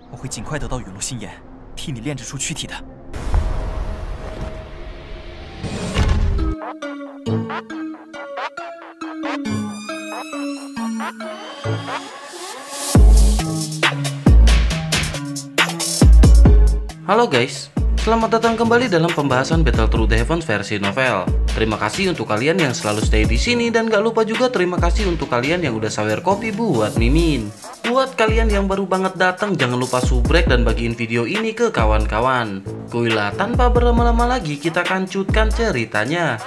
我会尽快得到陨落心炎，替你炼制出躯体的。Halo guys, selamat datang kembali dalam pembahasan Battle Through the Heavens versi novel. Terima kasih untuk kalian yang selalu stay di sini dan gak lupa juga terima kasih untuk kalian yang udah sawer kopi buat Mimin. Buat kalian yang baru banget datang, jangan lupa subrek dan bagiin video ini ke kawan-kawan. Kuilah tanpa berlama-lama lagi, kita kancutkan ceritanya.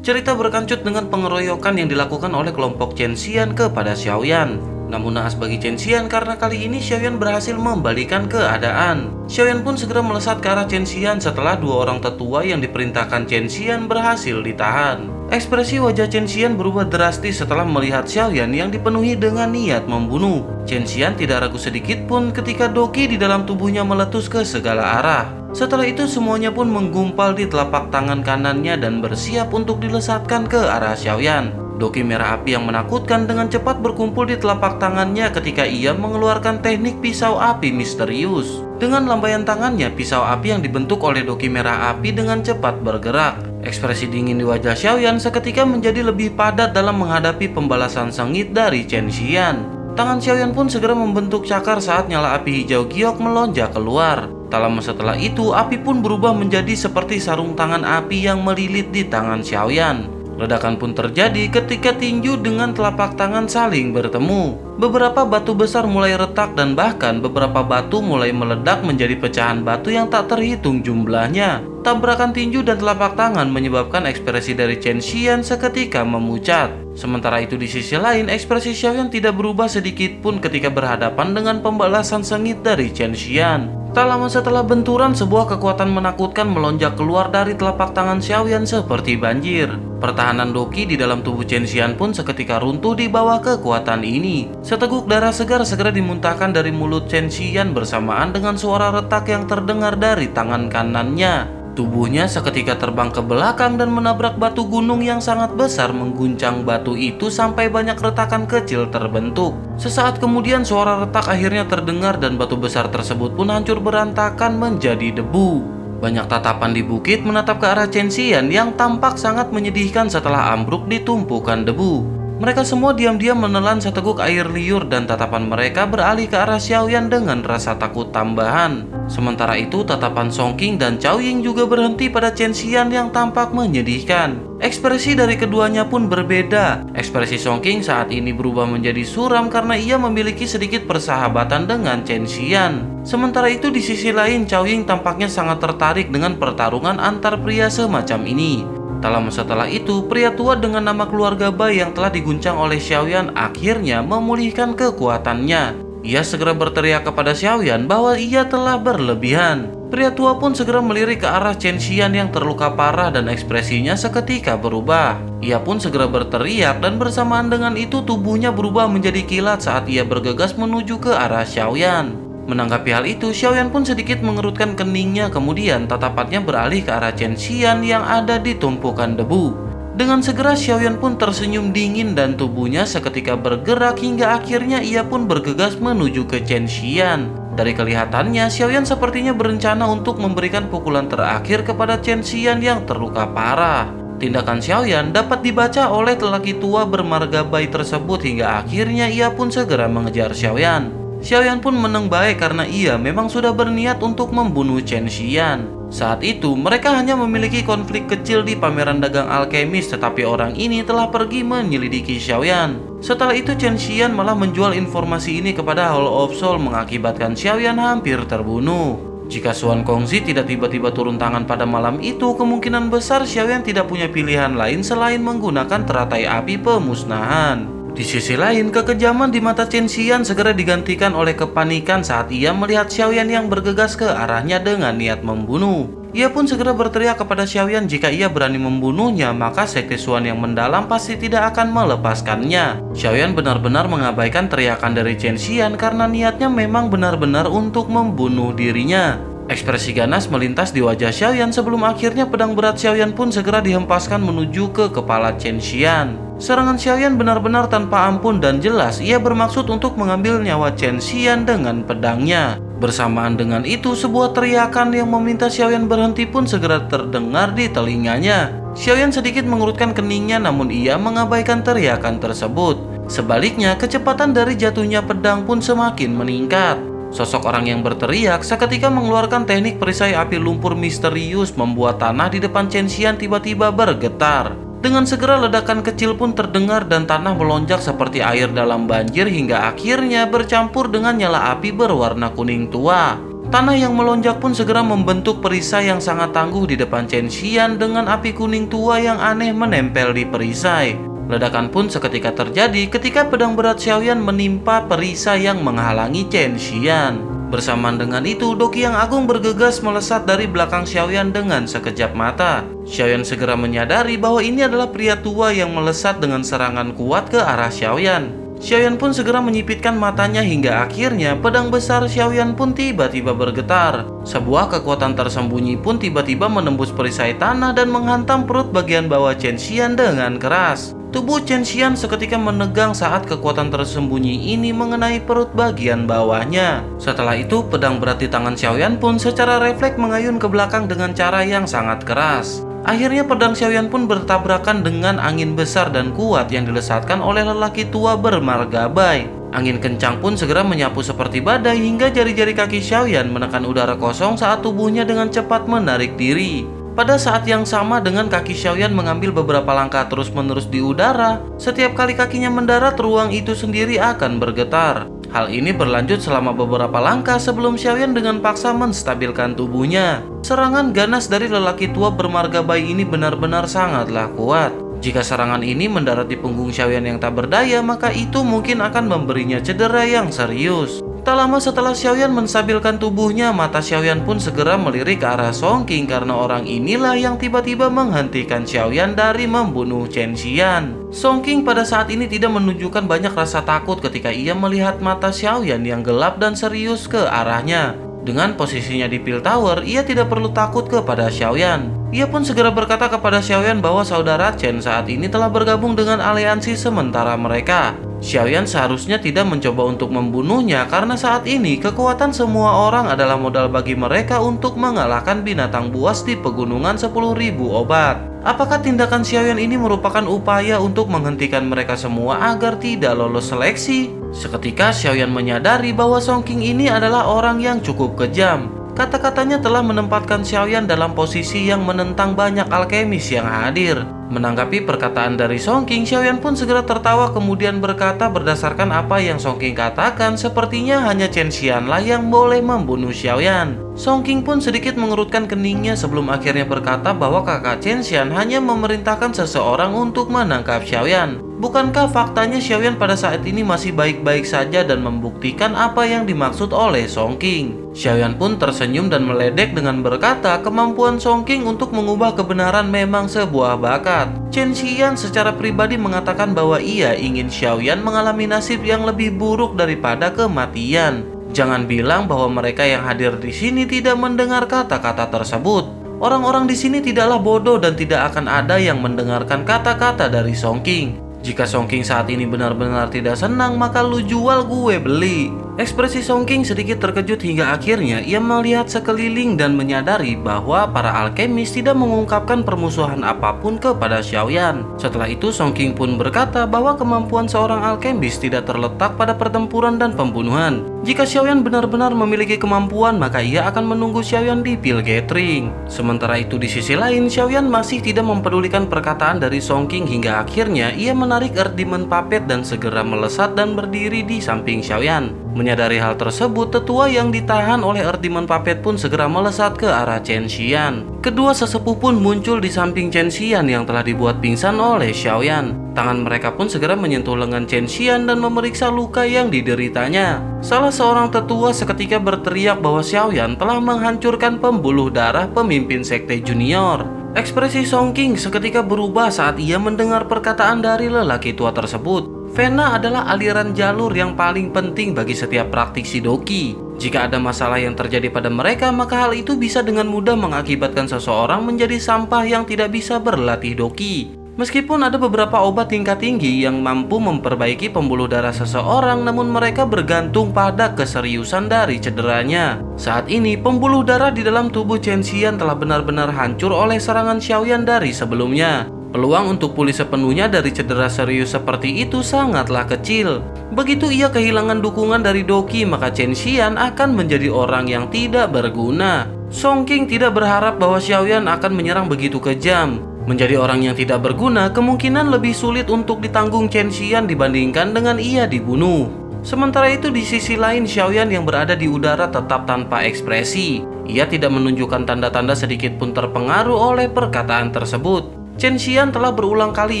Cerita berkancut dengan pengeroyokan yang dilakukan oleh kelompok Chen Xian kepada Xiaoyan. Namun naas bagi Chen Xian karena kali ini Xiaoyan berhasil membalikan keadaan. Xiaoyan pun segera melesat ke arah Chen Xian setelah dua orang tetua yang diperintahkan Chen Xian berhasil ditahan. Ekspresi wajah Chen Xian berubah drastis setelah melihat Xiaoyan yang dipenuhi dengan niat membunuh. Chen Xian tidak ragu sedikit pun ketika doki di dalam tubuhnya meletus ke segala arah. Setelah itu semuanya pun menggumpal di telapak tangan kanannya dan bersiap untuk dilesatkan ke arah Xiaoyan. Doki merah api yang menakutkan dengan cepat berkumpul di telapak tangannya ketika ia mengeluarkan teknik pisau api misterius. Dengan lambaian tangannya, pisau api yang dibentuk oleh doki merah api dengan cepat bergerak. Ekspresi dingin di wajah Xiaoyan seketika menjadi lebih padat dalam menghadapi pembalasan sengit dari Chen Xian. Tangan Xiaoyan pun segera membentuk cakar saat nyala api hijau giok melonjak keluar. Tak lama setelah itu, api pun berubah menjadi seperti sarung tangan api yang melilit di tangan Xiaoyan. Ledakan pun terjadi ketika tinju dengan telapak tangan saling bertemu. Beberapa batu besar mulai retak dan bahkan beberapa batu mulai meledak menjadi pecahan batu yang tak terhitung jumlahnya. Tabrakan tinju dan telapak tangan menyebabkan ekspresi dari Chen Xian seketika memucat. Sementara itu di sisi lain, ekspresi Xiaoyan tidak berubah sedikit pun ketika berhadapan dengan pembalasan sengit dari Chen Xian. Tak lama setelah benturan, sebuah kekuatan menakutkan melonjak keluar dari telapak tangan Xiaoyan seperti banjir. Pertahanan doki di dalam tubuh Chen Xian pun seketika runtuh di bawah kekuatan ini. Seteguk darah segar segera dimuntahkan dari mulut Chen Xian bersamaan dengan suara retak yang terdengar dari tangan kanannya. Tubuhnya seketika terbang ke belakang dan menabrak batu gunung yang sangat besar, mengguncang batu itu sampai banyak retakan kecil terbentuk. Sesaat kemudian suara retak akhirnya terdengar dan batu besar tersebut pun hancur berantakan menjadi debu. Banyak tatapan di bukit menatap ke arah Chen Xian yang tampak sangat menyedihkan setelah ambruk di tumpukan debu. Mereka semua diam-diam menelan seteguk air liur dan tatapan mereka beralih ke arah Xiaoyan dengan rasa takut tambahan. Sementara itu tatapan Song Qing dan Cao Ying juga berhenti pada Chen Xian yang tampak menyedihkan. Ekspresi dari keduanya pun berbeda. Ekspresi Song Qing saat ini berubah menjadi suram karena ia memiliki sedikit persahabatan dengan Chen Xian. Sementara itu di sisi lain Cao Ying tampaknya sangat tertarik dengan pertarungan antar pria semacam ini. Tak lama setelah itu, pria tua dengan nama keluarga Bai yang telah diguncang oleh Xiaoyan akhirnya memulihkan kekuatannya. Ia segera berteriak kepada Xiaoyan bahwa ia telah berlebihan. Pria tua pun segera melirik ke arah Chen Xian yang terluka parah dan ekspresinya seketika berubah. Ia pun segera berteriak dan bersamaan dengan itu tubuhnya berubah menjadi kilat saat ia bergegas menuju ke arah Xiaoyan. Menanggapi hal itu, Xiaoyan pun sedikit mengerutkan keningnya, kemudian tatapannya beralih ke arah Chen Xian yang ada di tumpukan debu. Dengan segera Xiaoyan pun tersenyum dingin dan tubuhnya seketika bergerak hingga akhirnya ia pun bergegas menuju ke Chen Xian. Dari kelihatannya, Xiaoyan sepertinya berencana untuk memberikan pukulan terakhir kepada Chen Xian yang terluka parah. Tindakan Xiaoyan dapat dibaca oleh lelaki tua bermarga Bai tersebut hingga akhirnya ia pun segera mengejar Xiaoyan. Xiaoyan pun meneng baik karena ia memang sudah berniat untuk membunuh Chen Xian. Saat itu mereka hanya memiliki konflik kecil di pameran dagang alkemis, tetapi orang ini telah pergi menyelidiki Xiaoyan. Setelah itu Chen Xian malah menjual informasi ini kepada Hall of Soul, mengakibatkan Xiaoyan hampir terbunuh. Jika Xuan Kongzi tidak tiba-tiba turun tangan pada malam itu, kemungkinan besar Xiaoyan tidak punya pilihan lain selain menggunakan teratai api pemusnahan. Di sisi lain, kekejaman di mata Chen Xian segera digantikan oleh kepanikan saat ia melihat Xiaoyan yang bergegas ke arahnya dengan niat membunuh. Ia pun segera berteriak kepada Xiaoyan jika ia berani membunuhnya, maka sekte Xuan yang mendalam pasti tidak akan melepaskannya. Xiaoyan benar-benar mengabaikan teriakan dari Chen Xian karena niatnya memang benar-benar untuk membunuh dirinya. Ekspresi ganas melintas di wajah Xiaoyan sebelum akhirnya pedang berat Xiaoyan pun segera dihempaskan menuju ke kepala Chen Xian. Serangan Xiaoyan benar-benar tanpa ampun dan jelas ia bermaksud untuk mengambil nyawa Chen Xian dengan pedangnya. Bersamaan dengan itu, sebuah teriakan yang meminta Xiaoyan berhenti pun segera terdengar di telinganya. Xiaoyan sedikit mengerutkan keningnya namun ia mengabaikan teriakan tersebut. Sebaliknya, kecepatan dari jatuhnya pedang pun semakin meningkat. Sosok orang yang berteriak seketika mengeluarkan teknik perisai api lumpur misterius membuat tanah di depan Chen Xian tiba-tiba bergetar. Dengan segera ledakan kecil pun terdengar dan tanah melonjak seperti air dalam banjir hingga akhirnya bercampur dengan nyala api berwarna kuning tua. Tanah yang melonjak pun segera membentuk perisai yang sangat tangguh di depan Chen Xian dengan api kuning tua yang aneh menempel di perisai. Ledakan pun seketika terjadi ketika pedang berat Xiaoyan menimpa perisai yang menghalangi Chen Xian. Bersamaan dengan itu, Doki yang agung bergegas melesat dari belakang Xiaoyan dengan sekejap mata. Xiaoyan segera menyadari bahwa ini adalah pria tua yang melesat dengan serangan kuat ke arah Xiaoyan. Xiaoyan pun segera menyipitkan matanya hingga akhirnya pedang besar Xiaoyan pun tiba-tiba bergetar. Sebuah kekuatan tersembunyi pun tiba-tiba menembus perisai tanah dan menghantam perut bagian bawah Chen Xian dengan keras. Tubuh Chen Xian seketika menegang saat kekuatan tersembunyi ini mengenai perut bagian bawahnya. Setelah itu, pedang berat di tangan Xiaoyan pun secara refleks mengayun ke belakang dengan cara yang sangat keras. Akhirnya pedang Xiaoyan pun bertabrakan dengan angin besar dan kuat yang dilesatkan oleh lelaki tua bermargabai. Angin kencang pun segera menyapu seperti badai hingga jari-jari kaki Xiaoyan menekan udara kosong saat tubuhnya dengan cepat menarik diri. Pada saat yang sama dengan kaki Xiaoyan mengambil beberapa langkah terus-menerus di udara, setiap kali kakinya mendarat ruang itu sendiri akan bergetar. Hal ini berlanjut selama beberapa langkah sebelum Xiaoyan dengan paksa menstabilkan tubuhnya. Serangan ganas dari lelaki tua bermargabai ini benar-benar sangatlah kuat. Jika serangan ini mendarat di punggung Xiaoyan yang tak berdaya, maka itu mungkin akan memberinya cedera yang serius. Tak lama setelah Xiaoyan menstabilkan tubuhnya, mata Xiaoyan pun segera melirik ke arah Song Qing karena orang inilah yang tiba-tiba menghentikan Xiaoyan dari membunuh Chen Xian. Song Qing pada saat ini tidak menunjukkan banyak rasa takut ketika ia melihat mata Xiaoyan yang gelap dan serius ke arahnya. Dengan posisinya di Pil Tower, ia tidak perlu takut kepada Xiaoyan. Ia pun segera berkata kepada Xiaoyan bahwa saudara Chen saat ini telah bergabung dengan aliansi sementara mereka. Xiaoyan seharusnya tidak mencoba untuk membunuhnya karena saat ini kekuatan semua orang adalah modal bagi mereka untuk mengalahkan binatang buas di pegunungan 10.000 obat. Apakah tindakan Xiaoyan ini merupakan upaya untuk menghentikan mereka semua agar tidak lolos seleksi? Seketika Xiaoyan menyadari bahwa Song Qing ini adalah orang yang cukup kejam. Kata-katanya telah menempatkan Xiaoyan dalam posisi yang menentang banyak alkemis yang hadir. Menanggapi perkataan dari Song Qing, Xiaoyan pun segera tertawa kemudian berkata berdasarkan apa yang Song Qing katakan, sepertinya hanya Chen Xian lah yang boleh membunuh Xiaoyan. Song Qing pun sedikit mengerutkan keningnya sebelum akhirnya berkata bahwa kakak Chen Xian hanya memerintahkan seseorang untuk menangkap Xiaoyan. Bukankah faktanya Xiaoyan pada saat ini masih baik-baik saja dan membuktikan apa yang dimaksud oleh Song Qing? Xiaoyan pun tersenyum dan meledek dengan berkata kemampuan Song Qing untuk mengubah kebenaran memang sebuah bakat. Chen Xian secara pribadi mengatakan bahwa ia ingin Xiaoyan mengalami nasib yang lebih buruk daripada kematian. Jangan bilang bahwa mereka yang hadir di sini tidak mendengar kata-kata tersebut. Orang-orang di sini tidaklah bodoh dan tidak akan ada yang mendengarkan kata-kata dari Song Qing. Jika Song Qing saat ini benar-benar tidak senang, maka lu jual gue beli. Ekspresi Song Qing sedikit terkejut hingga akhirnya ia melihat sekeliling dan menyadari bahwa para alkemis tidak mengungkapkan permusuhan apapun kepada Xiaoyan. Setelah itu Song Qing pun berkata bahwa kemampuan seorang alkemis tidak terletak pada pertempuran dan pembunuhan. Jika Xiaoyan benar-benar memiliki kemampuan, maka ia akan menunggu Xiaoyan di Pil Gathering. Sementara itu di sisi lain, Xiaoyan masih tidak mempedulikan perkataan dari Song Qing hingga akhirnya ia menarik Earth Demon Puppet dan segera melesat dan berdiri di samping Xiaoyan. Menyadari hal tersebut, tetua yang ditahan oleh Earth Demon Puppet pun segera melesat ke arah Chen Xian. Kedua sesepuh pun muncul di samping Chen Xian yang telah dibuat pingsan oleh Xiaoyan. Tangan mereka pun segera menyentuh lengan Chen Xian dan memeriksa luka yang dideritanya. Salah seorang tetua seketika berteriak bahwa Xiaoyan telah menghancurkan pembuluh darah pemimpin sekte junior. Ekspresi Song Qing seketika berubah saat ia mendengar perkataan dari lelaki tua tersebut. Vena adalah aliran jalur yang paling penting bagi setiap praktisi Doki. Jika ada masalah yang terjadi pada mereka, maka hal itu bisa dengan mudah mengakibatkan seseorang menjadi sampah yang tidak bisa berlatih Doki. Meskipun ada beberapa obat tingkat tinggi yang mampu memperbaiki pembuluh darah seseorang, namun mereka bergantung pada keseriusan dari cederanya. Saat ini, pembuluh darah di dalam tubuh Chen Xian telah benar-benar hancur oleh serangan Xiaoyan dari sebelumnya. Peluang untuk pulih sepenuhnya dari cedera serius seperti itu sangatlah kecil. Begitu ia kehilangan dukungan dari Doqi, maka Chen Xian akan menjadi orang yang tidak berguna. Song King tidak berharap bahwa Xiaoyan akan menyerang begitu kejam. Menjadi orang yang tidak berguna kemungkinan lebih sulit untuk ditanggung Chen Xian dibandingkan dengan ia dibunuh. Sementara itu di sisi lain, Xiaoyan yang berada di udara tetap tanpa ekspresi. Ia tidak menunjukkan tanda-tanda sedikit pun terpengaruh oleh perkataan tersebut. Chen Xian telah berulang kali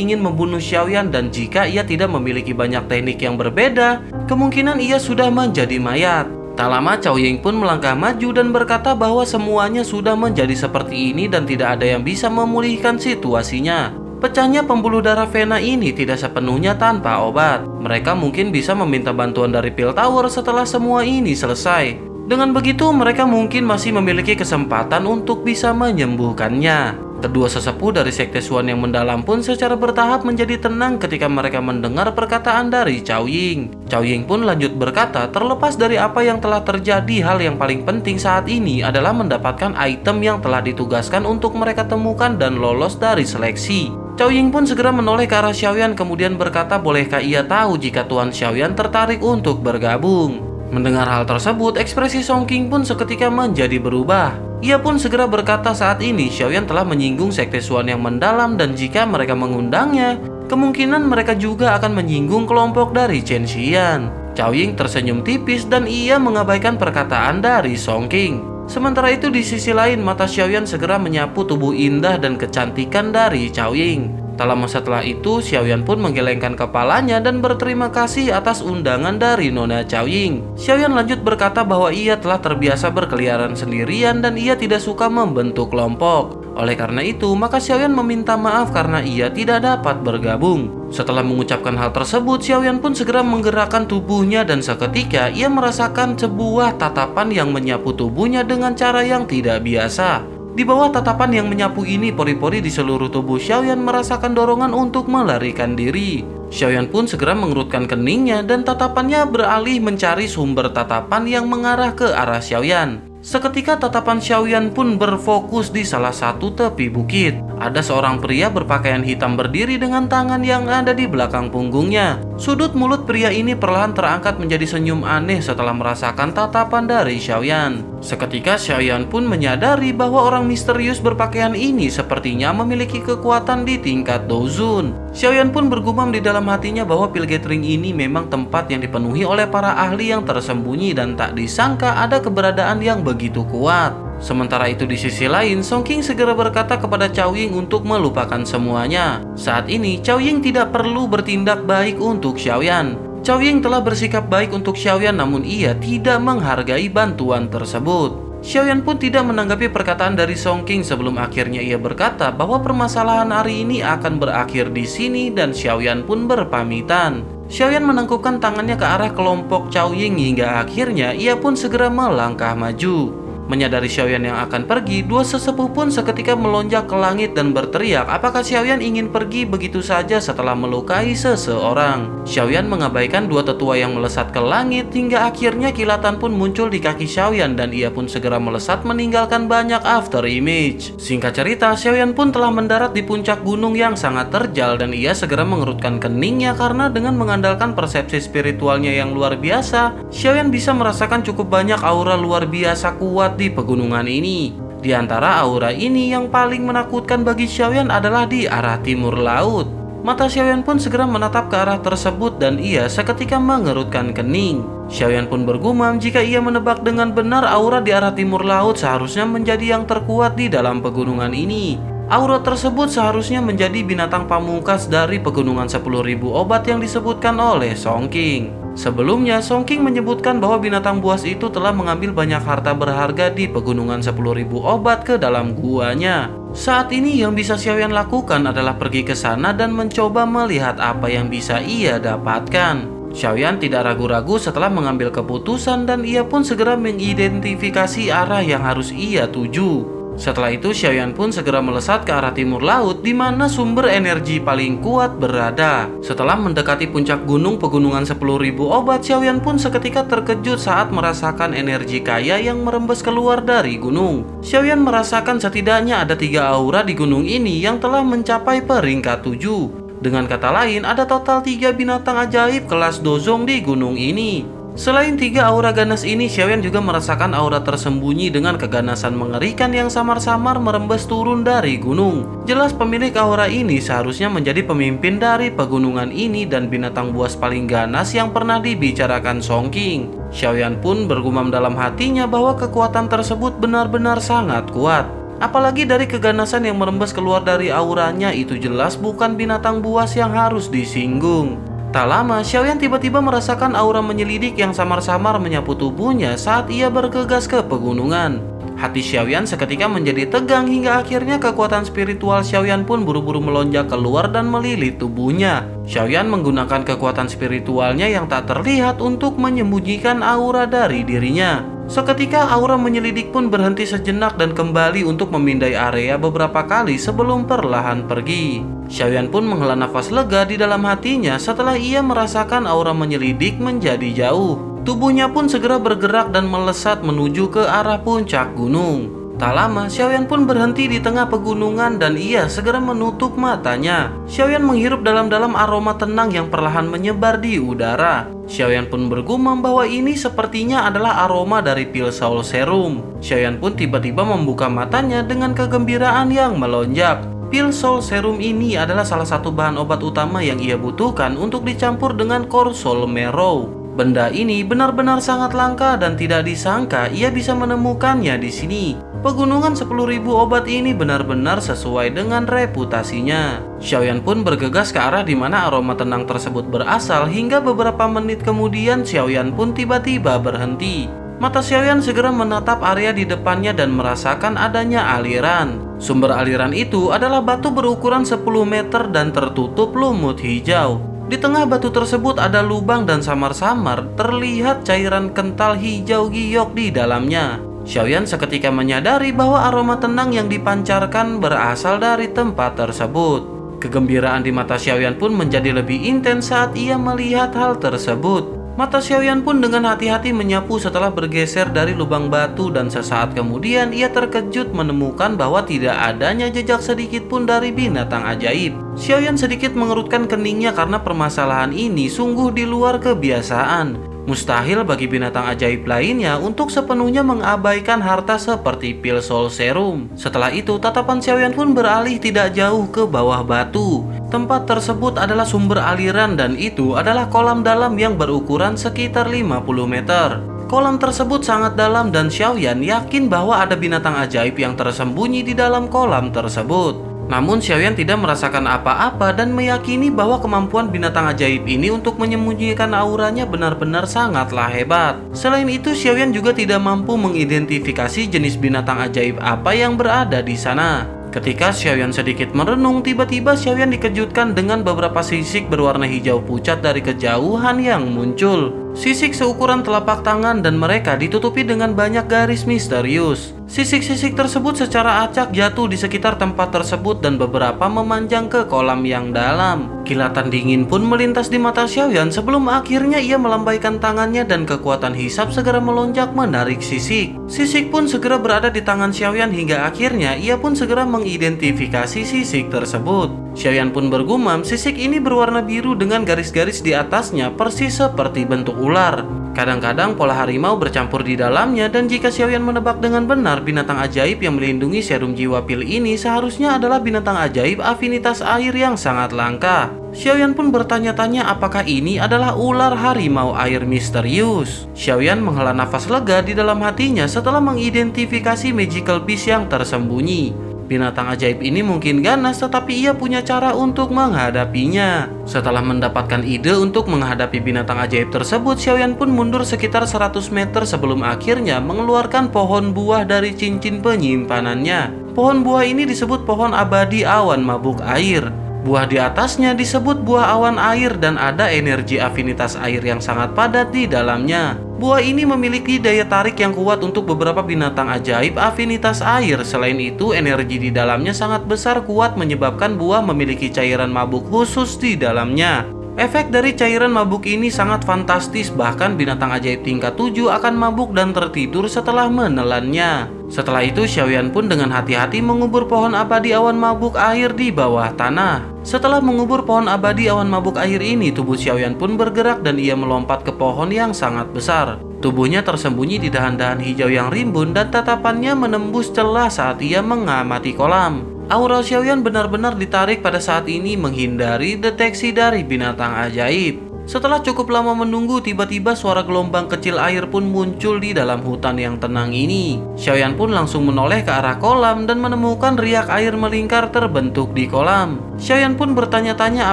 ingin membunuh Xiaoyan, dan jika ia tidak memiliki banyak teknik yang berbeda, kemungkinan ia sudah menjadi mayat. Tak lama Cao Ying pun melangkah maju dan berkata bahwa semuanya sudah menjadi seperti ini dan tidak ada yang bisa memulihkan situasinya. Pecahnya pembuluh darah Vena ini tidak sepenuhnya tanpa obat. Mereka mungkin bisa meminta bantuan dari Pil Tower setelah semua ini selesai. Dengan begitu mereka mungkin masih memiliki kesempatan untuk bisa menyembuhkannya. Kedua sesepuh dari Sekte Xuan yang mendalam pun secara bertahap menjadi tenang ketika mereka mendengar perkataan dari Cao Ying. Cao Ying pun lanjut berkata, terlepas dari apa yang telah terjadi, hal yang paling penting saat ini adalah mendapatkan item yang telah ditugaskan untuk mereka temukan dan lolos dari seleksi. Cao Ying pun segera menoleh ke arah Xiaoyan kemudian berkata, bolehkah ia tahu jika Tuan Xiaoyan tertarik untuk bergabung? Mendengar hal tersebut, ekspresi Song King pun seketika menjadi berubah. Ia pun segera berkata saat ini Xiaoyan telah menyinggung Sekte Xuan yang mendalam dan jika mereka mengundangnya, kemungkinan mereka juga akan menyinggung kelompok dari Chen Xian. Cao Ying tersenyum tipis dan ia mengabaikan perkataan dari Song King. Sementara itu di sisi lain, mata Xiaoyan segera menyapu tubuh indah dan kecantikan dari Cao Ying. Tak lama setelah itu, Xiaoyan pun menggelengkan kepalanya dan berterima kasih atas undangan dari Nona Cao Ying. Xiaoyan lanjut berkata bahwa ia telah terbiasa berkeliaran sendirian dan ia tidak suka membentuk kelompok. Oleh karena itu, maka Xiaoyan meminta maaf karena ia tidak dapat bergabung. Setelah mengucapkan hal tersebut, Xiaoyan pun segera menggerakkan tubuhnya dan seketika ia merasakan sebuah tatapan yang menyapu tubuhnya dengan cara yang tidak biasa. Di bawah tatapan yang menyapu ini, pori-pori di seluruh tubuh Xiaoyan merasakan dorongan untuk melarikan diri. Xiaoyan pun segera mengerutkan keningnya dan tatapannya beralih mencari sumber tatapan yang mengarah ke arah Xiaoyan. Seketika tatapan Xiaoyan pun berfokus di salah satu tepi bukit. Ada seorang pria berpakaian hitam berdiri dengan tangan yang ada di belakang punggungnya. Sudut mulut pria ini perlahan terangkat menjadi senyum aneh setelah merasakan tatapan dari Xiaoyan. Seketika Xiaoyan pun menyadari bahwa orang misterius berpakaian ini sepertinya memiliki kekuatan di tingkat Dozun. Xiaoyan pun bergumam di dalam hatinya bahwa pil gathering ini memang tempat yang dipenuhi oleh para ahli yang tersembunyi dan tak disangka ada keberadaan yang begitu kuat. Sementara itu di sisi lain, Song King segera berkata kepada Cao Ying untuk melupakan semuanya. Saat ini, Cao Ying tidak perlu bertindak baik untuk Xiaoyan. Cao Ying telah bersikap baik untuk Xiaoyan namun ia tidak menghargai bantuan tersebut. Xiaoyan pun tidak menanggapi perkataan dari Song King sebelum akhirnya ia berkata bahwa permasalahan hari ini akan berakhir di sini dan Xiaoyan pun berpamitan. Xiaoyan menangkupkan tangannya ke arah kelompok Cao Ying hingga akhirnya ia pun segera melangkah maju. Menyadari Xiaoyan yang akan pergi, dua sesepuh pun seketika melonjak ke langit dan berteriak apakah Xiaoyan ingin pergi begitu saja setelah melukai seseorang. Xiaoyan mengabaikan dua tetua yang melesat ke langit hingga akhirnya kilatan pun muncul di kaki Xiaoyan dan ia pun segera melesat meninggalkan banyak after image. Singkat cerita, Xiaoyan pun telah mendarat di puncak gunung yang sangat terjal dan ia segera mengerutkan keningnya karena dengan mengandalkan persepsi spiritualnya yang luar biasa, Xiaoyan bisa merasakan cukup banyak aura luar biasa kuat di pegunungan ini. Di antara aura ini yang paling menakutkan bagi Xiaoyan adalah di arah timur laut. Mata Xiaoyan pun segera menatap ke arah tersebut dan ia seketika mengerutkan kening. Xiaoyan pun bergumam jika ia menebak dengan benar aura di arah timur laut seharusnya menjadi yang terkuat di dalam pegunungan ini. Aura tersebut seharusnya menjadi binatang pamungkas dari pegunungan 10.000 obat yang disebutkan oleh Song King. Sebelumnya, Song King menyebutkan bahwa binatang buas itu telah mengambil banyak harta berharga di pegunungan 10.000 obat ke dalam guanya. Saat ini yang bisa Xiaoyan lakukan adalah pergi ke sana dan mencoba melihat apa yang bisa ia dapatkan. Xiaoyan tidak ragu-ragu setelah mengambil keputusan dan ia pun segera mengidentifikasi arah yang harus ia tuju. Setelah itu Xiaoyan pun segera melesat ke arah timur laut di mana sumber energi paling kuat berada. Setelah mendekati puncak gunung pegunungan 10.000 obat, Xiaoyan pun seketika terkejut saat merasakan energi kaya yang merembes keluar dari gunung. Xiaoyan merasakan setidaknya ada 3 aura di gunung ini yang telah mencapai peringkat 7. Dengan kata lain, ada total 3 binatang ajaib kelas Dozong di gunung ini. Selain 3 aura ganas ini, Xiaoyan juga merasakan aura tersembunyi dengan keganasan mengerikan yang samar-samar merembes turun dari gunung. Jelas pemilik aura ini seharusnya menjadi pemimpin dari pegunungan ini dan binatang buas paling ganas yang pernah dibicarakan Song King. Xiaoyan pun bergumam dalam hatinya bahwa kekuatan tersebut benar-benar sangat kuat. Apalagi dari keganasan yang merembes keluar dari auranya itu jelas bukan binatang buas yang harus disinggung. Tak lama, Xiaoyan tiba-tiba merasakan aura menyelidik yang samar-samar menyapu tubuhnya saat ia bergegas ke pegunungan. Hati Xiaoyan seketika menjadi tegang hingga akhirnya kekuatan spiritual Xiaoyan pun buru-buru melonjak keluar dan melilit tubuhnya. Xiaoyan menggunakan kekuatan spiritualnya yang tak terlihat untuk menyembunyikan aura dari dirinya. Seketika aura menyelidik pun berhenti sejenak dan kembali untuk memindai area beberapa kali sebelum perlahan pergi. Xiaoyan pun menghela nafas lega di dalam hatinya setelah ia merasakan aura menyelidik menjadi jauh. Tubuhnya pun segera bergerak dan melesat menuju ke arah puncak gunung. Tak lama, Xiaoyan pun berhenti di tengah pegunungan dan ia segera menutup matanya. Xiaoyan menghirup dalam-dalam aroma tenang yang perlahan menyebar di udara. Xiaoyan pun bergumam bahwa ini sepertinya adalah aroma dari pil Soul Serum. Xiaoyan pun tiba-tiba membuka matanya dengan kegembiraan yang melonjak. Pil Soul Serum ini adalah salah satu bahan obat utama yang ia butuhkan untuk dicampur dengan Core Soul Marrow. Benda ini benar-benar sangat langka dan tidak disangka ia bisa menemukannya di sini. Pegunungan 10.000 obat ini benar-benar sesuai dengan reputasinya. Xiaoyan pun bergegas ke arah di mana aroma tenang tersebut berasal hingga beberapa menit kemudian Xiaoyan pun tiba-tiba berhenti. Mata Xiaoyan segera menatap area di depannya dan merasakan adanya aliran. Sumber aliran itu adalah batu berukuran 10 meter dan tertutup lumut hijau. Di tengah batu tersebut ada lubang dan samar-samar terlihat cairan kental hijau giok di dalamnya. Xiaoyan seketika menyadari bahwa aroma tenang yang dipancarkan berasal dari tempat tersebut. Kegembiraan di mata Xiaoyan pun menjadi lebih intens saat ia melihat hal tersebut. Mata Xiaoyan pun dengan hati-hati menyapu setelah bergeser dari lubang batu dan sesaat kemudian ia terkejut menemukan bahwa tidak adanya jejak sedikit pun dari binatang ajaib. Xiaoyan sedikit mengerutkan keningnya karena permasalahan ini sungguh di luar kebiasaan. Mustahil bagi binatang ajaib lainnya untuk sepenuhnya mengabaikan harta seperti pil Soul Serum. Setelah itu, tatapan Xiaoyan pun beralih tidak jauh ke bawah batu. Tempat tersebut adalah sumber aliran dan itu adalah kolam dalam yang berukuran sekitar 50 meter. Kolam tersebut sangat dalam dan Xiaoyan yakin bahwa ada binatang ajaib yang tersembunyi di dalam kolam tersebut. Namun Xiaoyan tidak merasakan apa-apa dan meyakini bahwa kemampuan binatang ajaib ini untuk menyembunyikan auranya benar-benar sangatlah hebat. Selain itu, Xiaoyan juga tidak mampu mengidentifikasi jenis binatang ajaib apa yang berada di sana. Ketika Xiaoyan sedikit merenung, tiba-tiba Xiaoyan dikejutkan dengan beberapa sisik berwarna hijau pucat dari kejauhan yang muncul. Sisik seukuran telapak tangan dan mereka ditutupi dengan banyak garis misterius. Sisik-sisik tersebut secara acak jatuh di sekitar tempat tersebut dan beberapa memanjang ke kolam yang dalam. Kilatan dingin pun melintas di mata Xiaoyan sebelum akhirnya ia melambaikan tangannya dan kekuatan hisap segera melonjak menarik sisik. Sisik pun segera berada di tangan Xiaoyan hingga akhirnya ia pun segera mengidentifikasi sisik tersebut. Xiaoyan pun bergumam, sisik ini berwarna biru dengan garis-garis di atasnya persis seperti bentuk ular. Kadang-kadang pola harimau bercampur di dalamnya dan jika Xiaoyan menebak dengan benar, binatang ajaib yang melindungi serum jiwa pil ini seharusnya adalah binatang ajaib afinitas air yang sangat langka. Xiaoyan pun bertanya-tanya apakah ini adalah ular harimau air misterius. Xiaoyan menghela nafas lega di dalam hatinya setelah mengidentifikasi magical beast yang tersembunyi. Binatang ajaib ini mungkin ganas tetapi ia punya cara untuk menghadapinya. Setelah mendapatkan ide untuk menghadapi binatang ajaib tersebut, Xiaoyan pun mundur sekitar 100 meter sebelum akhirnya mengeluarkan pohon buah dari cincin penyimpanannya. Pohon buah ini disebut pohon abadi awan mabuk air. Buah di atasnya disebut buah awan air dan ada energi afinitas air yang sangat padat di dalamnya. Buah ini memiliki daya tarik yang kuat untuk beberapa binatang ajaib afinitas air. Selain itu, energi di dalamnya sangat besar kuat menyebabkan buah memiliki cairan mabuk khusus di dalamnya. Efek dari cairan mabuk ini sangat fantastis, bahkan binatang ajaib tingkat 7 akan mabuk dan tertidur setelah menelannya. Setelah itu, Xiaoyan pun dengan hati-hati mengubur pohon abadi awan mabuk air di bawah tanah. Setelah mengubur pohon abadi awan mabuk air ini, tubuh Xiaoyan pun bergerak dan ia melompat ke pohon yang sangat besar. Tubuhnya tersembunyi di dahan-dahan hijau yang rimbun dan tatapannya menembus celah saat ia mengamati kolam. Aura Xiaoyan benar-benar ditarik pada saat ini menghindari deteksi dari binatang ajaib. Setelah cukup lama menunggu, tiba-tiba suara gelombang kecil air pun muncul di dalam hutan yang tenang ini. Xiaoyan pun langsung menoleh ke arah kolam dan menemukan riak air melingkar terbentuk di kolam. Xiaoyan pun bertanya-tanya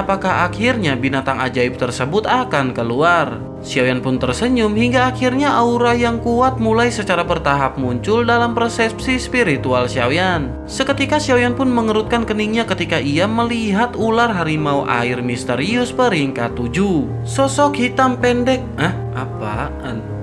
apakah akhirnya binatang ajaib tersebut akan keluar. Xiaoyan pun tersenyum hingga akhirnya aura yang kuat mulai secara bertahap muncul dalam persepsi spiritual Xiaoyan. Seketika Xiaoyan pun mengerutkan keningnya ketika ia melihat ular harimau air misterius peringkat 7. Sosok hitam pendek. Apaan?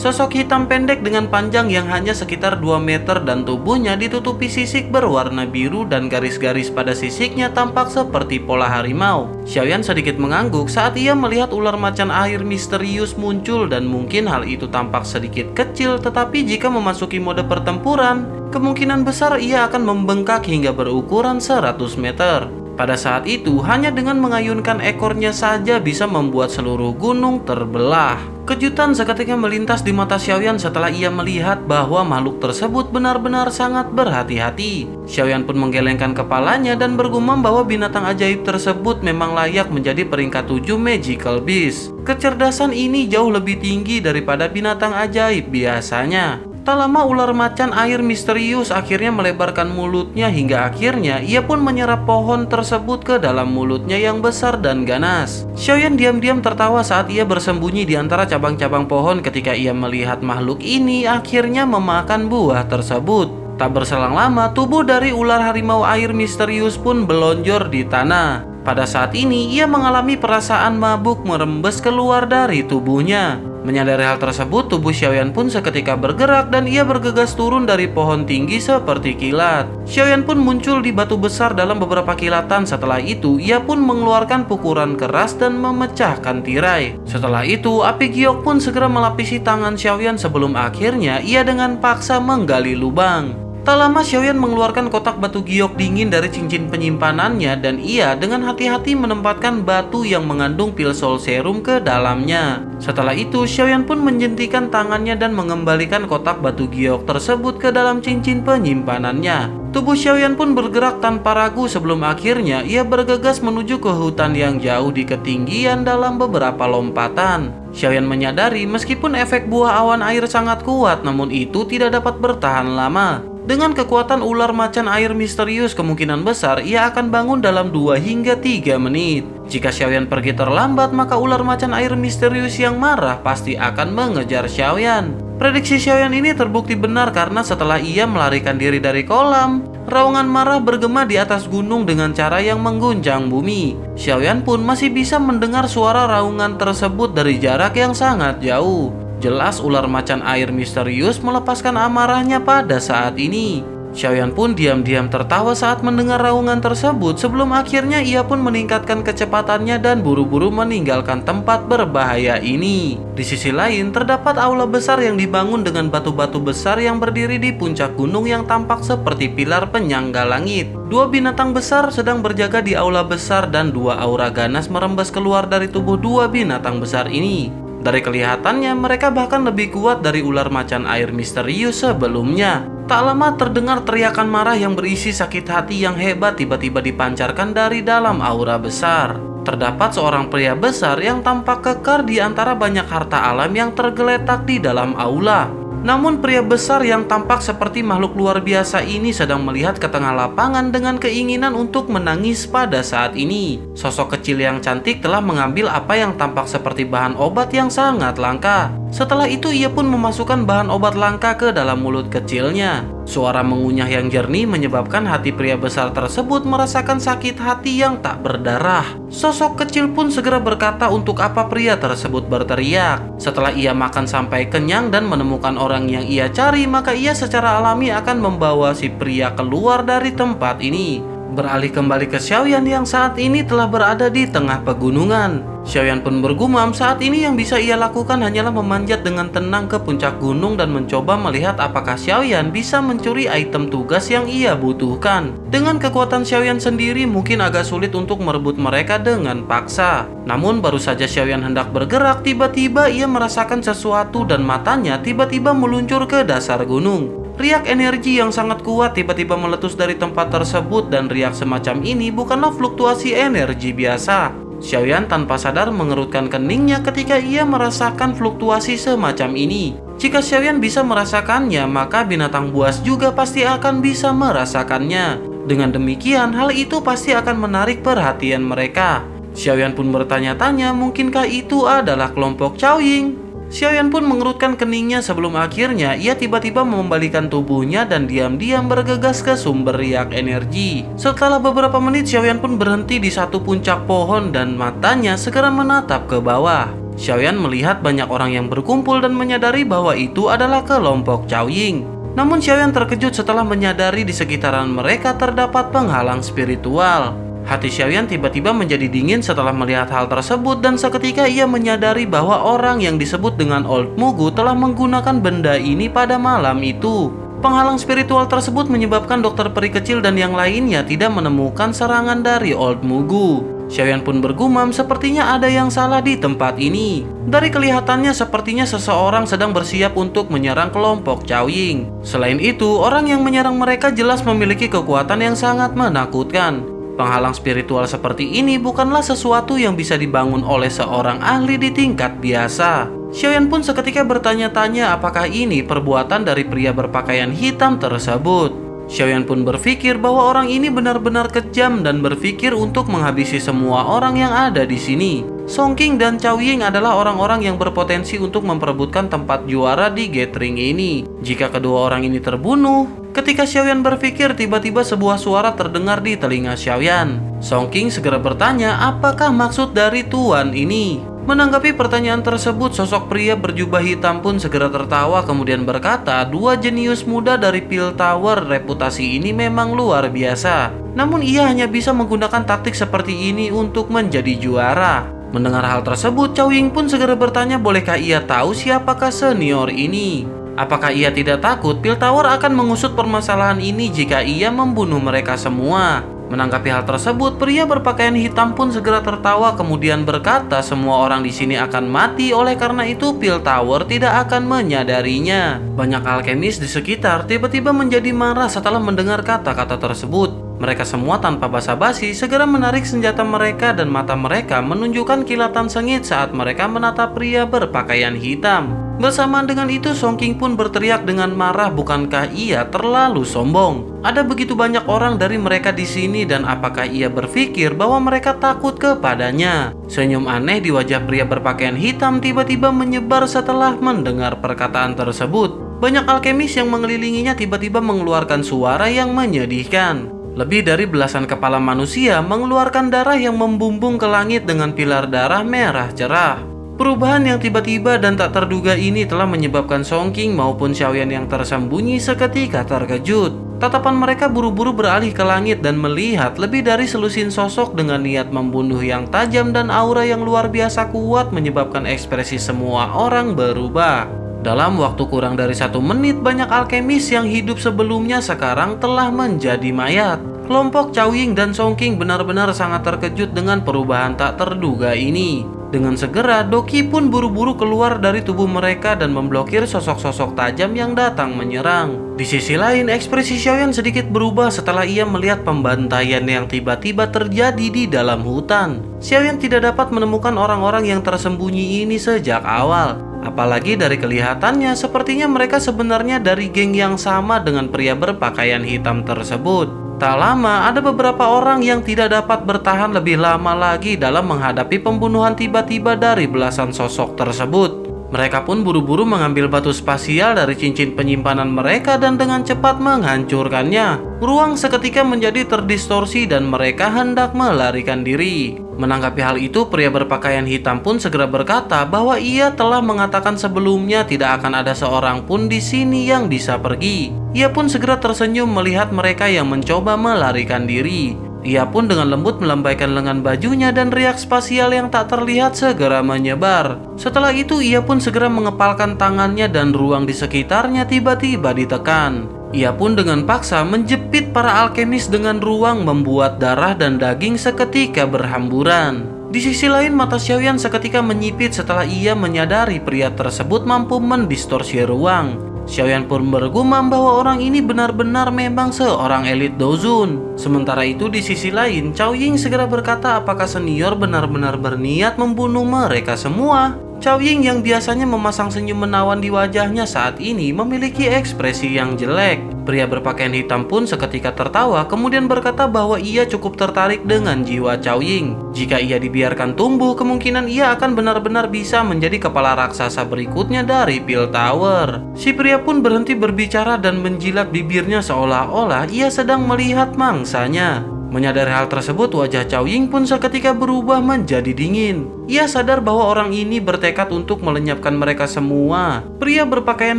Sosok hitam pendek dengan panjang yang hanya sekitar 2 meter dan tubuhnya ditutupi sisik berwarna biru dan garis-garis pada sisiknya tampak seperti pola harimau. Xiaoyan sedikit mengangguk saat ia melihat ular macan air misterius muncul dan mungkin hal itu tampak sedikit kecil, tetapi jika memasuki mode pertempuran, kemungkinan besar ia akan membengkak hingga berukuran 100 meter. Pada saat itu, hanya dengan mengayunkan ekornya saja bisa membuat seluruh gunung terbelah. Kejutan seketika melintas di mata Xiaoyan setelah ia melihat bahwa makhluk tersebut benar-benar sangat berhati-hati. Xiaoyan pun menggelengkan kepalanya dan bergumam bahwa binatang ajaib tersebut memang layak menjadi peringkat 7 Magical Beast. Kecerdasan ini jauh lebih tinggi daripada binatang ajaib biasanya. Tak lama ular macan air misterius akhirnya melebarkan mulutnya hingga akhirnya ia pun menyerap pohon tersebut ke dalam mulutnya yang besar dan ganas. Xiaoyan diam-diam tertawa saat ia bersembunyi di antara cabang-cabang pohon ketika ia melihat makhluk ini akhirnya memakan buah tersebut. Tak berselang lama, tubuh dari ular harimau air misterius pun belonjor di tanah. Pada saat ini, ia mengalami perasaan mabuk merembes keluar dari tubuhnya. Menyadari hal tersebut, tubuh Xiaoyan pun seketika bergerak dan ia bergegas turun dari pohon tinggi seperti kilat. Xiaoyan pun muncul di batu besar dalam beberapa kilatan. Setelah itu, ia pun mengeluarkan pukulan keras dan memecahkan tirai. Setelah itu, api giok pun segera melapisi tangan Xiaoyan sebelum akhirnya ia dengan paksa menggali lubang. Tak lama Xiaoyan mengeluarkan kotak batu giok dingin dari cincin penyimpanannya dan ia dengan hati-hati menempatkan batu yang mengandung pil soul serum ke dalamnya. Setelah itu Xiaoyan pun menjentikan tangannya dan mengembalikan kotak batu giok tersebut ke dalam cincin penyimpanannya. Tubuh Xiaoyan pun bergerak tanpa ragu sebelum akhirnya ia bergegas menuju ke hutan yang jauh di ketinggian dalam beberapa lompatan. Xiaoyan menyadari meskipun efek buah awan air sangat kuat, namun itu tidak dapat bertahan lama. Dengan kekuatan ular macan air misterius, kemungkinan besar ia akan bangun dalam 2 hingga 3 menit. Jika Xiaoyan pergi terlambat, maka ular macan air misterius yang marah pasti akan mengejar Xiaoyan. Prediksi Xiaoyan ini terbukti benar karena setelah ia melarikan diri dari kolam, raungan marah bergema di atas gunung dengan cara yang mengguncang bumi. Xiaoyan pun masih bisa mendengar suara raungan tersebut dari jarak yang sangat jauh. Jelas ular macan air misterius melepaskan amarahnya pada saat ini. Xiaoyan pun diam-diam tertawa saat mendengar raungan tersebut sebelum akhirnya ia pun meningkatkan kecepatannya dan buru-buru meninggalkan tempat berbahaya ini. Di sisi lain, terdapat aula besar yang dibangun dengan batu-batu besar yang berdiri di puncak gunung yang tampak seperti pilar penyangga langit. 2 binatang besar sedang berjaga di aula besar dan 2 aura ganas merembes keluar dari tubuh 2 binatang besar ini. Dari kelihatannya mereka bahkan lebih kuat dari ular macan air misterius sebelumnya. Tak lama terdengar teriakan marah yang berisi sakit hati yang hebat tiba-tiba dipancarkan dari dalam aura besar. Terdapat seorang pria besar yang tampak kekar di antara banyak harta alam yang tergeletak di dalam aula. Namun pria besar yang tampak seperti makhluk luar biasa ini sedang melihat ke tengah lapangan dengan keinginan untuk menangis pada saat ini. Sosok kecil yang cantik telah mengambil apa yang tampak seperti bahan obat yang sangat langka. Setelah itu ia pun memasukkan bahan obat langka ke dalam mulut kecilnya. Suara mengunyah yang jernih menyebabkan hati pria besar tersebut merasakan sakit hati yang tak berdarah. Sosok kecil pun segera berkata untuk apa pria tersebut berteriak. Setelah ia makan sampai kenyang dan menemukan orang yang ia cari, maka ia secara alami akan membawa si pria keluar dari tempat ini. Beralih kembali ke Xiaoyan yang saat ini telah berada di tengah pegunungan. Xiaoyan pun bergumam saat ini yang bisa ia lakukan hanyalah memanjat dengan tenang ke puncak gunung dan mencoba melihat apakah Xiaoyan bisa mencuri item tugas yang ia butuhkan. Dengan kekuatan Xiaoyan sendiri mungkin agak sulit untuk merebut mereka dengan paksa. Namun baru saja Xiaoyan hendak bergerak, tiba-tiba ia merasakan sesuatu dan matanya tiba-tiba meluncur ke dasar gunung. Riak energi yang sangat kuat tiba-tiba meletus dari tempat tersebut dan riak semacam ini bukanlah fluktuasi energi biasa. Xiaoyan tanpa sadar mengerutkan keningnya ketika ia merasakan fluktuasi semacam ini. Jika Xiaoyan bisa merasakannya, maka binatang buas juga pasti akan bisa merasakannya. Dengan demikian, hal itu pasti akan menarik perhatian mereka. Xiaoyan pun bertanya-tanya, mungkinkah itu adalah kelompok Caoying? Xiaoyan pun mengerutkan keningnya sebelum akhirnya ia tiba-tiba membalikan tubuhnya dan diam-diam bergegas ke sumber riak energi. Setelah beberapa menit, Xiaoyan pun berhenti di satu puncak pohon dan matanya segera menatap ke bawah. Xiaoyan melihat banyak orang yang berkumpul dan menyadari bahwa itu adalah kelompok Caoying. Namun Xiaoyan terkejut setelah menyadari di sekitaran mereka terdapat penghalang spiritual. Hati Xiaoyan tiba-tiba menjadi dingin setelah melihat hal tersebut dan seketika ia menyadari bahwa orang yang disebut dengan Old Mugu telah menggunakan benda ini pada malam itu. Penghalang spiritual tersebut menyebabkan dokter peri kecil dan yang lainnya tidak menemukan serangan dari Old Mugu. Xiaoyan pun bergumam sepertinya ada yang salah di tempat ini. Dari kelihatannya sepertinya seseorang sedang bersiap untuk menyerang kelompok Caoying. Selain itu, orang yang menyerang mereka jelas memiliki kekuatan yang sangat menakutkan. Penghalang spiritual seperti ini bukanlah sesuatu yang bisa dibangun oleh seorang ahli di tingkat biasa. Xiaoyan pun seketika bertanya-tanya apakah ini perbuatan dari pria berpakaian hitam tersebut. Xiaoyan pun berpikir bahwa orang ini benar-benar kejam dan berpikir untuk menghabisi semua orang yang ada di sini. Songqing dan Caoying adalah orang-orang yang berpotensi untuk memperebutkan tempat juara di gathering ini. Jika kedua orang ini terbunuh, ketika Xiaoyan berpikir, tiba-tiba sebuah suara terdengar di telinga Xiaoyan. Songqing segera bertanya, apakah maksud dari tuan ini? Menanggapi pertanyaan tersebut, sosok pria berjubah hitam pun segera tertawa kemudian berkata, dua jenius muda dari Pil Tower, reputasi ini memang luar biasa. Namun ia hanya bisa menggunakan taktik seperti ini untuk menjadi juara. Mendengar hal tersebut, Caoying pun segera bertanya bolehkah ia tahu siapakah senior ini. Apakah ia tidak takut Pil Tower akan mengusut permasalahan ini jika ia membunuh mereka semua? Menanggapi hal tersebut, pria berpakaian hitam pun segera tertawa kemudian berkata semua orang di sini akan mati, oleh karena itu Pil Tower tidak akan menyadarinya. Banyak alkemis di sekitar tiba-tiba menjadi marah setelah mendengar kata-kata tersebut. Mereka semua tanpa basa-basi segera menarik senjata mereka dan mata mereka menunjukkan kilatan sengit saat mereka menatap pria berpakaian hitam. Bersamaan dengan itu, Songqing pun berteriak dengan marah, bukankah ia terlalu sombong? Ada begitu banyak orang dari mereka di sini dan apakah ia berpikir bahwa mereka takut kepadanya? Senyum aneh di wajah pria berpakaian hitam tiba-tiba menyebar setelah mendengar perkataan tersebut. Banyak alkemis yang mengelilinginya tiba-tiba mengeluarkan suara yang menyedihkan. Lebih dari belasan kepala manusia mengeluarkan darah yang membumbung ke langit dengan pilar darah merah cerah. Perubahan yang tiba-tiba dan tak terduga ini telah menyebabkan Songqing maupun Xiaoyan yang tersembunyi seketika terkejut. Tatapan mereka buru-buru beralih ke langit dan melihat lebih dari selusin sosok dengan niat membunuh yang tajam dan aura yang luar biasa kuat menyebabkan ekspresi semua orang berubah. Dalam waktu kurang dari 1 menit, banyak alkemis yang hidup sebelumnya sekarang telah menjadi mayat. Kelompok Caoying dan Songqing benar-benar sangat terkejut dengan perubahan tak terduga ini. Dengan segera, Doki pun buru-buru keluar dari tubuh mereka dan memblokir sosok-sosok tajam yang datang menyerang. Di sisi lain, ekspresi Xiaoyan sedikit berubah setelah ia melihat pembantaian yang tiba-tiba terjadi di dalam hutan. Xiaoyan tidak dapat menemukan orang-orang yang tersembunyi ini sejak awal. Apalagi dari kelihatannya, sepertinya mereka sebenarnya dari geng yang sama dengan pria berpakaian hitam tersebut. Tak lama, ada beberapa orang yang tidak dapat bertahan lebih lama lagi dalam menghadapi pembunuhan tiba-tiba dari belasan sosok tersebut. Mereka pun buru-buru mengambil batu spasial dari cincin penyimpanan mereka dan dengan cepat menghancurkannya. Ruang seketika menjadi terdistorsi dan mereka hendak melarikan diri. Menanggapi hal itu, pria berpakaian hitam pun segera berkata bahwa ia telah mengatakan sebelumnya tidak akan ada seorang pun di sini yang bisa pergi. Ia pun segera tersenyum melihat mereka yang mencoba melarikan diri. Ia pun dengan lembut melambaikan lengan bajunya dan riak spasial yang tak terlihat segera menyebar. Setelah itu ia pun segera mengepalkan tangannya dan ruang di sekitarnya tiba-tiba ditekan. Ia pun dengan paksa menjepit para alkemis dengan ruang membuat darah dan daging seketika berhamburan. Di sisi lain mata Xiaoyan seketika menyipit setelah ia menyadari pria tersebut mampu mendistorsi ruang. Xiaoyan pun bergumam bahwa orang ini benar-benar memang seorang elit Dozun. Sementara itu di sisi lain, Cao Ying segera berkata apakah senior benar-benar berniat membunuh mereka semua. Cao Ying yang biasanya memasang senyum menawan di wajahnya saat ini memiliki ekspresi yang jelek. Pria berpakaian hitam pun seketika tertawa kemudian berkata bahwa ia cukup tertarik dengan jiwa Cao Ying. Jika ia dibiarkan tumbuh, kemungkinan ia akan benar-benar bisa menjadi kepala raksasa berikutnya dari Pil Tower. Si pria pun berhenti berbicara dan menjilat bibirnya seolah-olah ia sedang melihat mangsanya. Menyadari hal tersebut, wajah Cao Ying pun seketika berubah menjadi dingin. Ia sadar bahwa orang ini bertekad untuk melenyapkan mereka semua. Pria berpakaian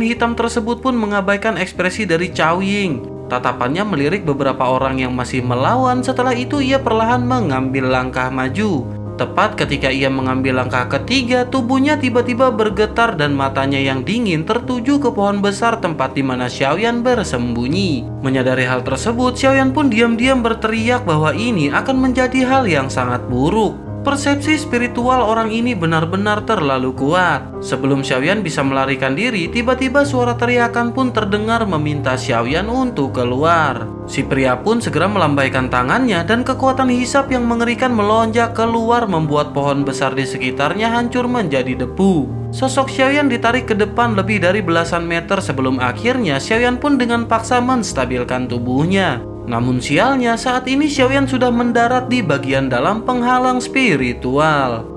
hitam tersebut pun mengabaikan ekspresi dari Cao Ying. Tatapannya melirik beberapa orang yang masih melawan. Setelah itu ia perlahan mengambil langkah maju. Tepat ketika ia mengambil langkah ketiga, tubuhnya tiba-tiba bergetar dan matanya yang dingin tertuju ke pohon besar tempat di mana Xiaoyan bersembunyi. Menyadari hal tersebut, Xiaoyan pun diam-diam berteriak bahwa ini akan menjadi hal yang sangat buruk. Persepsi spiritual orang ini benar-benar terlalu kuat. Sebelum Xiaoyan bisa melarikan diri, tiba-tiba suara teriakan pun terdengar meminta Xiaoyan untuk keluar. Si pria pun segera melambaikan tangannya dan kekuatan hisap yang mengerikan melonjak keluar membuat pohon besar di sekitarnya hancur menjadi debu. Sosok Xiaoyan ditarik ke depan lebih dari belasan meter sebelum akhirnya Xiaoyan pun dengan paksa menstabilkan tubuhnya. Namun sialnya saat ini Xiaoyan sudah mendarat di bagian dalam penghalang spiritual.